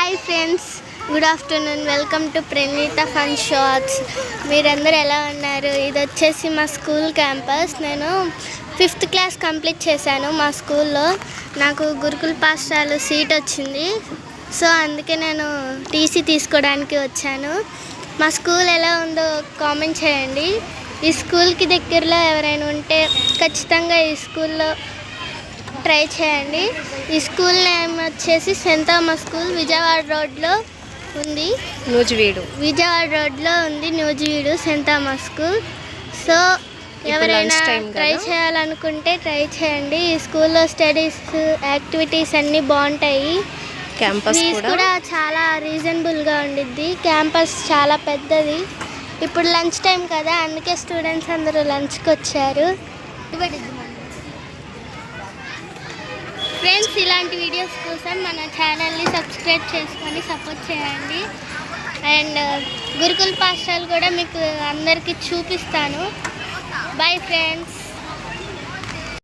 Hi friends, good afternoon. Welcome to Praneetha fun shorts. మీరందరూ ఎలా ఉన్నారు? ఇది వచ్చేసి మా స్కూల్ క్యాంపస్. నేను 5th క్లాస్ కంప్లీట్ చేశాను మా స్కూల్లో. నాకు గురుకుల పాఠశాల సీట్ వచ్చింది. సో అందుకే నేను టీసీ తీసుకోవడానికి వచ్చాను. మా స్కూల్ ఎలా ఉందో కామెంట్ చేయండి. ఈ స్కూల్కి దగ్గరలో ఎవరైనా ఉంటే ఖచ్చితంగా ఈ స్కూల్లో ట్రై చేయండి. ఈ స్కూల్ నేమ్ వచ్చేసి సెయింట్ థామస్ స్కూల్, విజయవాడ రోడ్లో ఉంది. విజయవాడ రోడ్లో ఉంది Nuzvid Saint Thomas school. So ఎవరైనా ట్రై చేయాలనుకుంటే ట్రై చేయండి. ఈ స్కూల్లో స్టడీస్, యాక్టివిటీస్ అన్నీ బాగుంటాయి. ఫీజు కూడా చాలా రీజనబుల్గా ఉండిద్ది. క్యాంపస్ చాలా పెద్దది. ఇప్పుడు లంచ్ టైం కదా, అందుకే స్టూడెంట్స్ అందరూ లంచ్కి వచ్చారు. ఫ్రెండ్స్, ఇలాంటి వీడియోస్ కోసం మన ఛానల్ని సబ్స్క్రైబ్ చేసుకొని సపోర్ట్ చేయండి. అండ్ గురుకుల పాఠశాల కూడా మీకు అందరికీ చూపిస్తాను. Bye friends.